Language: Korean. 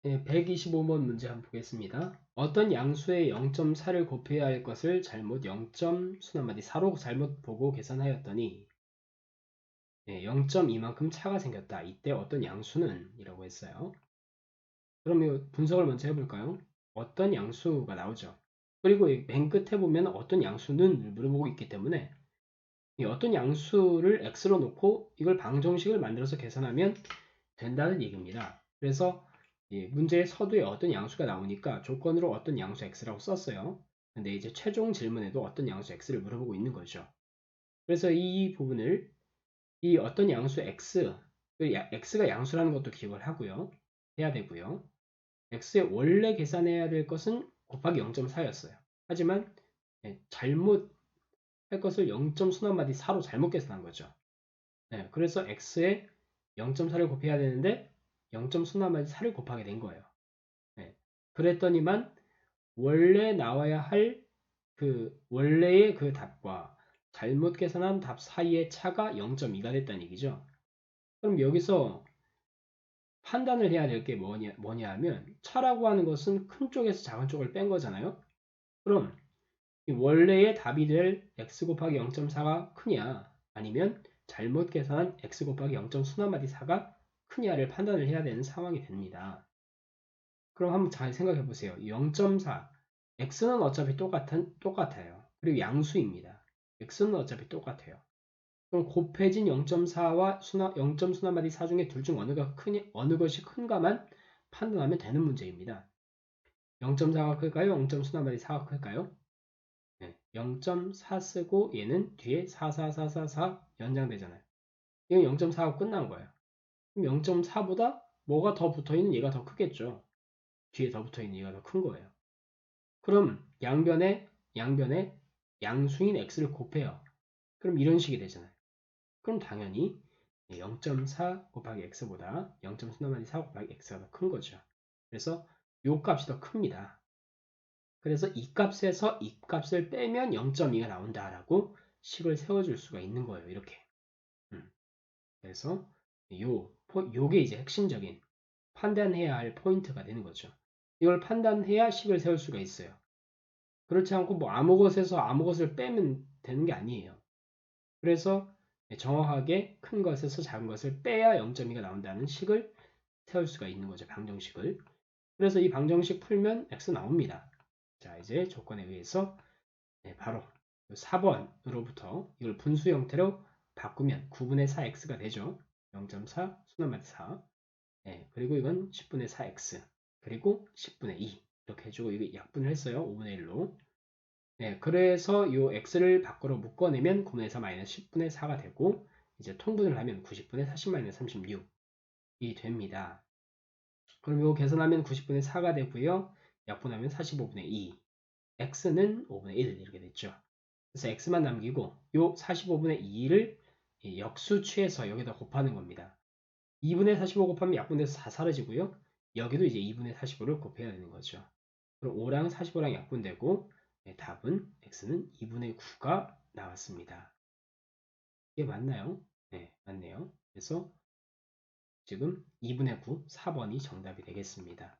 네, 125번 문제 한번 보겠습니다. 어떤 양수의 0.4를 곱해야 할 것을 잘못 0. 수나마디 4로 잘못 보고 계산하였더니 0.2만큼 차가 생겼다. 이때 어떤 양수는? 이라고 했어요. 그럼 이 분석을 먼저 해볼까요? 어떤 양수가 나오죠. 그리고 맨 끝에 보면 어떤 양수는 물어보고 있기 때문에 이 어떤 양수를 x로 놓고 이걸 방정식을 만들어서 계산하면 된다는 얘기입니다. 그래서 문제의 서두에 어떤 양수가 나오니까 조건으로 어떤 양수 x라고 썼어요. 근데 이제 최종 질문에도 어떤 양수 x를 물어보고 있는 거죠. 그래서 이 부분을 이 어떤 양수 x, x가 양수라는 것도 기억을 하고요. 해야 되고요. x의 원래 계산해야 될 것은 곱하기 0.4였어요. 하지만 잘못 할 것을 0. 수나마디 4로 잘못 계산한 거죠. 그래서 x에 0.4를 곱해야 되는데 0. 수나마디 4를 곱하게 된 거예요. 그랬더니만 원래 나와야 할 그 원래의 그 답과 잘못 계산한 답 사이의 차가 0.2가 됐다는 얘기죠. 그럼 여기서 판단을 해야 될 게 뭐냐 하면 차라고 하는 것은 큰 쪽에서 작은 쪽을 뺀 거잖아요. 그럼 이 원래의 답이 될 x 곱하기 0.4가 크냐 아니면 잘못 계산한 x 곱하기 0. 수나마디 4가 크냐를 판단을 해야 되는 상황이 됩니다. 그럼 한번 잘 생각해 보세요. 0.4 x는 어차피 똑같아요. 그리고 양수입니다. x는 어차피 똑같아요. 그럼 곱해진 0.4와 0. 수나마디 4 중에 둘 중 어느 것이 큰가만 판단하면 되는 문제입니다. 0.4가 클까요? 0. 수나마디 4가 클까요? 0.4 쓰고 얘는 뒤에 44444 연장되잖아요. 이건 0.4가 끝난 거예요. 그럼 0.4보다 뭐가 더 붙어있는 얘가 더 크겠죠. 뒤에 더 붙어있는 얘가 더 큰 거예요. 그럼 양변에 양수인 x를 곱해요. 그럼 이런 식이 되잖아요. 그럼 당연히 0.4 곱하기 x보다 0. 수나마디 4 곱하기 x가 더 큰 거죠. 그래서 요 값이 더 큽니다. 그래서 이 값에서 이 값을 빼면 0.2가 나온다라고 식을 세워줄 수가 있는 거예요. 이렇게. 그래서 요게 이제 핵심적인 판단해야 할 포인트가 되는 거죠. 이걸 판단해야 식을 세울 수가 있어요. 그렇지 않고 뭐 아무 것에서 아무 것을 빼면 되는 게 아니에요. 그래서 정확하게 큰 것에서 작은 것을 빼야 0.2가 나온다는 식을 세울 수가 있는 거죠. 방정식을. 그래서 이 방정식 풀면 x 나옵니다. 자, 이제 조건에 의해서 바로 4번으로부터 이걸 분수 형태로 바꾸면 9분의 4x가 되죠. 0.4 수나마디 4. 그리고 이건 10분의 4x. 그리고 10분의 2. 이렇게 해주고 이게 약분을 했어요. 5분의 1로. 그래서 이 x를 밖으로 묶어내면 9분의 4 마이너스 10분의 4가 되고 이제 통분을 하면 90분의 40 마이너스 36이 됩니다. 그럼 이거 계산하면 90분의 4가 되고요. 약분하면 45분의 2. x는 5분의 1 이렇게 됐죠. 그래서 x만 남기고 요 45분의 2를 역수 취해서 여기다 곱하는 겁니다. 2분의 45 곱하면 약분돼서 4 사라지고요. 여기도 이제 2분의 45를 곱해야 되는 거죠. 그럼 5랑 45랑 약분되고 답은 x는 2분의 9가 나왔습니다. 이게 맞나요? 네, 맞네요. 그래서 지금 2분의 9, 4번이 정답이 되겠습니다.